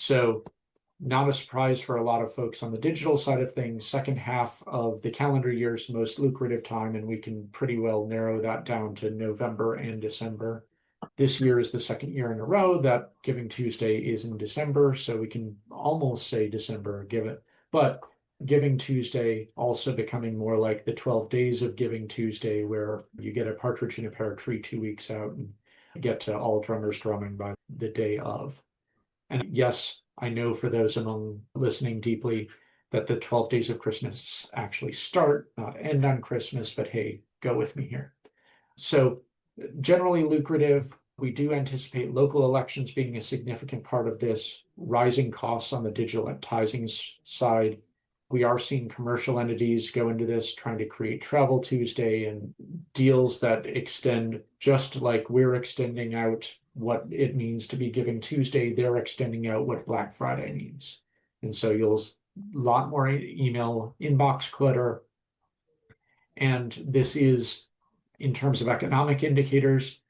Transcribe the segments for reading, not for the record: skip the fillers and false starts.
So not a surprise for a lot of folks on the digital side of things. Second half of the calendar year is the most lucrative time, and we can pretty well narrow that down to November and December. This year is the second year in a row that Giving Tuesday is in December, so we can almost say December, but Giving Tuesday also becoming more like the 12 days of Giving Tuesday, where you get a partridge in a pear tree 2 weeks out and get to all drummers drumming by the day of. And yes, I know for those among listening deeply that the 12 days of Christmas actually start, not end on Christmas, but hey, go with me here. So generally lucrative. We do anticipate local elections being a significant part of this, rising costs on the digital advertising side. We are seeing commercial entities go into this, trying to create Travel Tuesday and deals that extend, just like we're extending out what it means to be Giving Tuesday, they're extending out what Black Friday means. And so you'll a lot more email inbox clutter. And this is, in terms of economic indicators,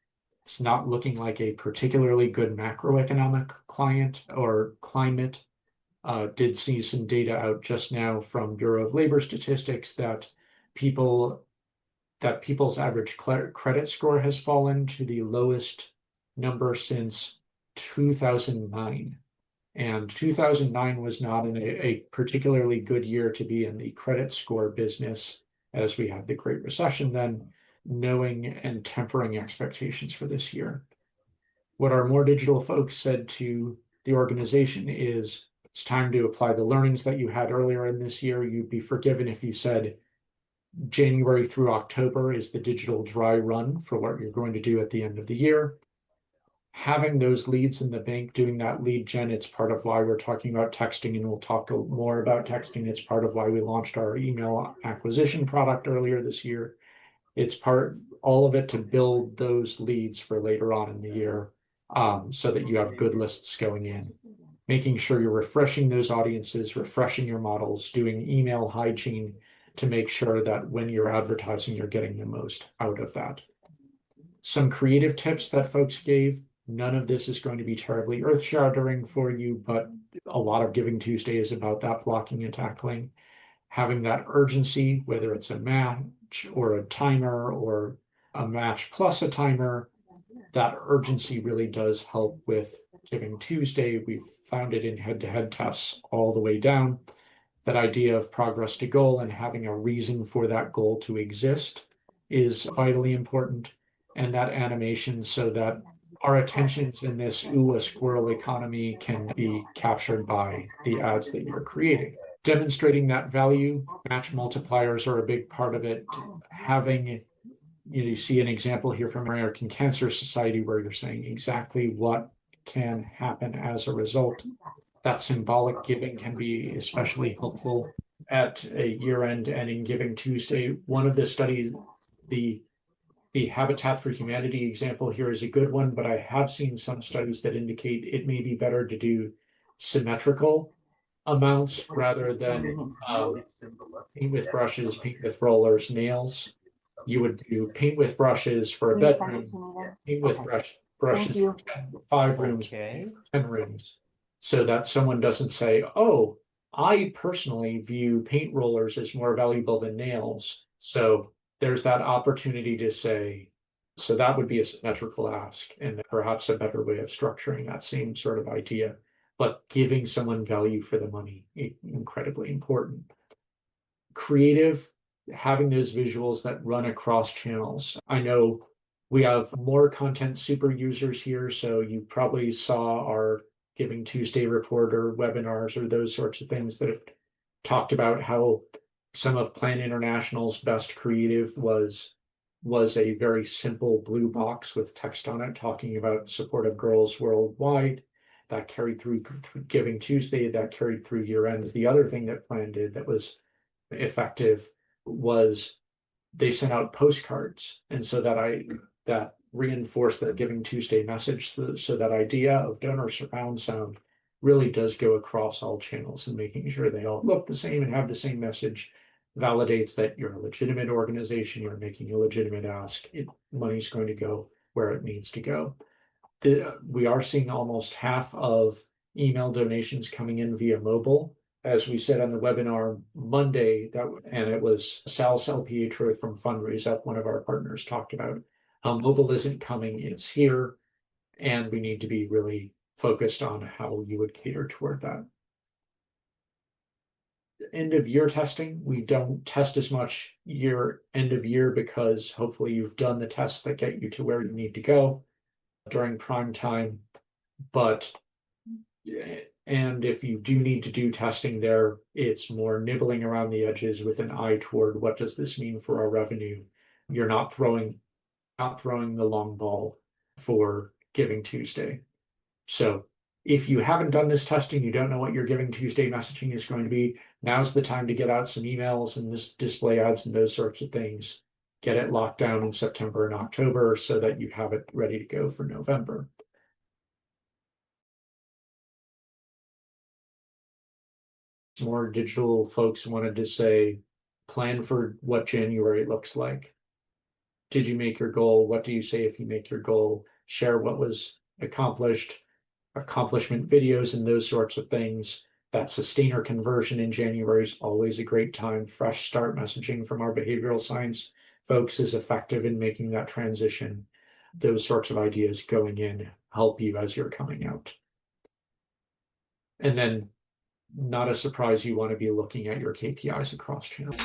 it's not looking like a particularly good macroeconomic client or climate. Did see some data out just now from Bureau of Labor Statistics that people's average credit score has fallen to the lowest number since 2009. And 2009 was not a particularly good year to be in the credit score business, as we had the Great Recession then, knowing and tempering expectations for this year. What our more digital folks said to the organization is, it's time to apply the learnings that you had earlier in this year. You'd be forgiven if you said January through October is the digital dry run for what you're going to do at the end of the year. Having those leads in the bank, doing that lead gen, it's part of why we're talking about texting, and we'll talk more about texting. It's part of why we launched our email acquisition product earlier this year. It's all of it to build those leads for later on in the year, so that you have good lists going in. Making sure you're refreshing those audiences, refreshing your models, doing email hygiene to make sure that when you're advertising, you're getting the most out of that. Some creative tips that folks gave. None of this is going to be terribly earth-shattering for you, but a lot of Giving Tuesday is about that blocking and tackling. Having that urgency, whether it's a match or a timer or a match plus a timer, that urgency really does help with Giving Tuesday. We've found it in head-to-head tests all the way down. That idea of progress to goal and having a reason for that goal to exist is vitally important. And that animation, so that our attentions in this a squirrel economy can be captured by the ads that you're creating. Demonstrating that value, match multipliers are a big part of it. Having, you see an example here from American Cancer Society where you're saying exactly what can happen as a result. That symbolic giving can be especially helpful at a year-end and in Giving Tuesday. One of the studies, the Habitat for Humanity example here is a good one, but I have seen some studies that indicate it may be better to do symmetrical amounts rather than paint with brushes, paint with rollers, nails. You would do paint with brushes for a bedroom, paint with brushes for 5 rooms, 10 rooms, so that someone doesn't say, oh, I personally view paint rollers as more valuable than nails. So there's that opportunity to say, so that would be a symmetrical ask, and perhaps a better way of structuring that same sort of idea, but giving someone value for the money, incredibly important. Creative, having those visuals that run across channels. I know we have more content super users here, so you probably saw our Giving Tuesday report or webinars or those sorts of things that have talked about how some of Plan International's best creative was a very simple blue box with text on it talking about support of girls worldwide. That carried through Giving Tuesday, that carried through year end. The other thing that Plan did that was effective was they sent out postcards, and so that reinforced the Giving Tuesday message. So that idea of donor surround sound really does go across all channels, and making sure they all look the same and have the same message validates that you're a legitimate organization, you're making a legitimate ask, money's going to go where it needs to go. We are seeing almost half of email donations coming in via mobile. As we said on the webinar Monday, and it was Sal Salpietro from Fundraise Up, one of our partners, talked about mobile isn't coming, it's here, and we need to be really focused on how you would cater toward that. End of year testing, we don't test as much year end of year because hopefully you've done the tests that get you to where you need to go during prime time. But and if you do need to do testing there, it's more nibbling around the edges with an eye toward what does this mean for our revenue. You're not throwing the long ball for Giving Tuesday. So if you haven't done this testing, you don't know what your Giving Tuesday messaging is going to be, now's the time to get out some emails and display ads and those sorts of things. Get it locked down in September and October so that you have it ready to go for November. More digital folks wanted to say, plan for what January looks like. Did you make your goal? What do you say if you make your goal? Share what was accomplished, accomplishment videos and those sorts of things. That sustainer conversion in January is always a great time. Fresh start messaging from our behavioral science folks is effective in making that transition. Those sorts of ideas going in help you as you're coming out. And then, not a surprise, you want to be looking at your KPIs across channels.